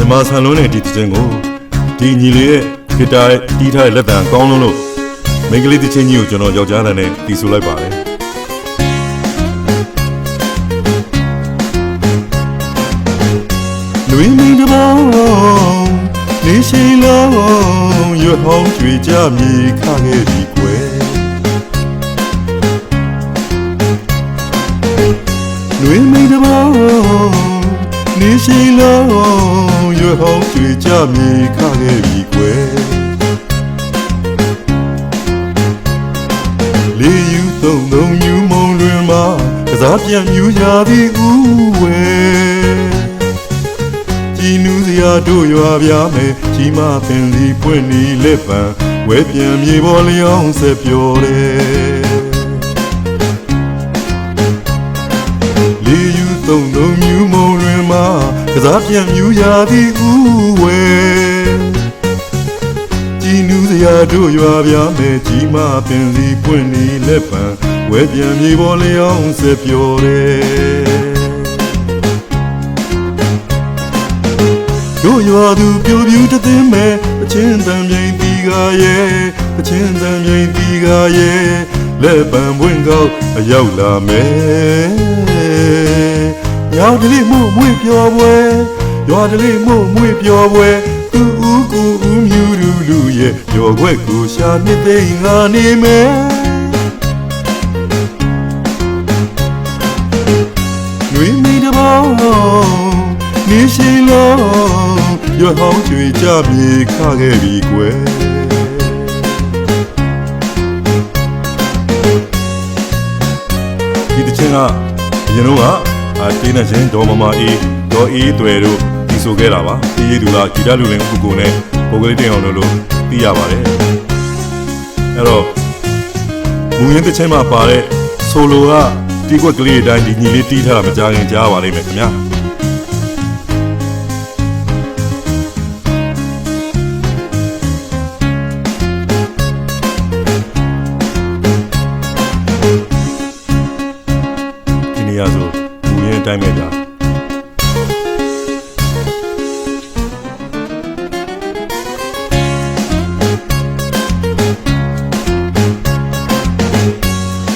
မြန်မာဆန်လုံးနဲ့ဒီတခြင်းကိုဒီညီလေးရဲ့ဂီတာတီးထားတဲ့လက်တံကောင်းလုံးလို့မိန်းကလေးတခြင်းကြီးကိုကျွန်တော်ယောက်ျားတန်းနဲ့တီးဆိုလိုက်ပါတယ်လူမင်းတဘောင်းနေရှိလုံးရွဟောင်းကြွေကြမြေခခဲ့ပြီကွယ်လူမင်းတဘောင်းနေရှိလုံးရွဟောင်းကြွေကြမြေခခဲ့ပြီကွယ်လေးယူသုံးယူမုံလွင်မှာကစားပြန်မြူရာသည်ဦးဝဲជីနူးစရာတို့ရွာပြမယ်ကြီးမပင်လီပွင့်နီလက်ပံဝဲပြန်မြေပေါ်လျောင်းဆက်ပြောတယ်လေးယူသုံးယူမုံလွင်မှာကစားပြန်မြူရာသည်ဦးဝဲជីနူးစရာတို့ရွာပြမယ်ကြီးမပင်လီပွင့်နီလက်ပံဝဲပြန်မြေပေါ်လျောင်းဆက်ပြောတယ်တို့ရွာသူပြိုပြူတသိမ်းမဲ့အချင်းတံမြိန်တီကားရဲ့အချင်းတံမြိန်တီကားရဲ့လက်ပံပွင့်ကောက်အရောက်လာမယ်ရွာတလေးမှုမွေပြော်ပွဲရွာတလေးမှုမွေပြော်ပွဲသူဦးကူဦးမြူလူရဲ့ကျော်ခွက်ကိုရှာနှစ်သိန်းငါနေမယ်လွေမီတဘောင်းနေရှိလုံးရွဟောင်းကြွေကြမြေခခဲ့ပြီကွယ်ဒီတခြင်းကအရင်တော့တေးနေချင်းဒေါ်မမအေးဒေါ်အေးတွေတို့ဒီဆိုခဲ့တာပါအေးသူကဂီတလူလင်ဥပကိုနဲ့ပိုကလေးတင်အောင်လို့သိရပါတယ်အဲ့တော့မူရင်းတခြင်းမှာပါတဲ့ဆိုလိုကတီးကွက်ကလေးအတိုင်းဒီညီလေးတီးထားတာမကြခင်ကြားပါလိမ့်မယ်ခင်ဗျာရဆိုမူရင်းအတိုင်းပဲကြာ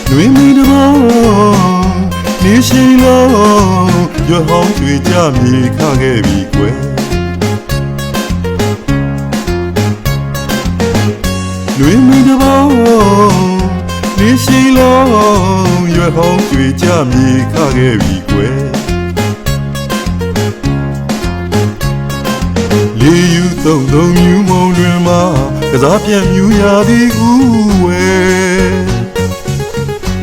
လွေမီတဘောင်းနေရှိလုံးရွဟောင်းကြွေကြမြေခခဲ့ပြီကွယ်လွေမီတဘောင်းနေရှိလုံးရွဟောင်းကြွေကြမြေခခဲ့ပြီကွယ်လေးယူသုံးယူမုံတွင်မှာကစားပြန်မြူရာသည်ဦးဝဲ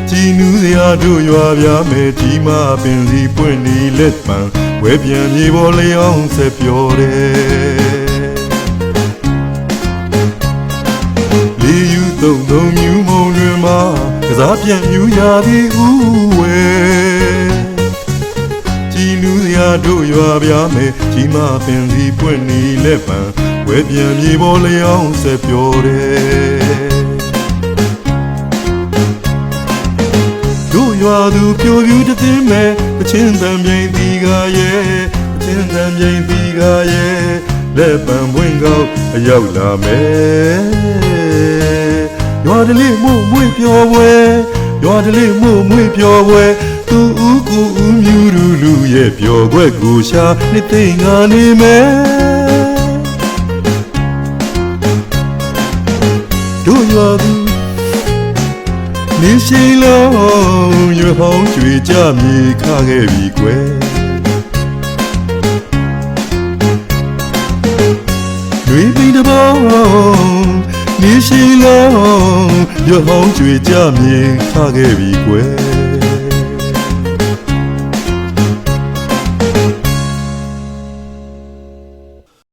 ជីနူးစရာတို့ရွာပြမယ်ကြီးမပင်လီပွင့်နီလက်ပံဝဲပြန်မြေပေါ်လျောင်းဆက်ပြောတယ်လေးယူသုံးယူမုံတွင်မှာကစားပြန်မြူရာသည်ဦးဝဲជីနူးစရာတို့ရွာပြမယ်ကြီးမပင်လီပွင့်နီလက်ပံဝဲပြန်မြေပေါ်လျောင်းဆက်ပြောတယ်တို့ရွာသူပြိုပြူတသိမ်းမဲ့အချင်းတံမြိန်တီကားရဲ့အချင်းတံမြိန်တီကားရဲ့လက်ပံပွင့်ကောက်အရောက်လာမယ်ရွာတလေးမှုမွေပြော်ပွဲရွာတလေးမှုမွေပြော်ပွဲသူဦးကူဦးမြူလူရဲ့ပြော်ခွက်ကိုရှာနှစ်သိန်းငါနေမယ်တို့ရွာသူနေရှိလုံးရွဟောင်းကြွေကြမြေခခဲ့ပြီကွယ်လွေပိတဘောင်းနေရှိလုံးရွဟောင်းကြွေကြမြေခခဲ့ပြီကွယ်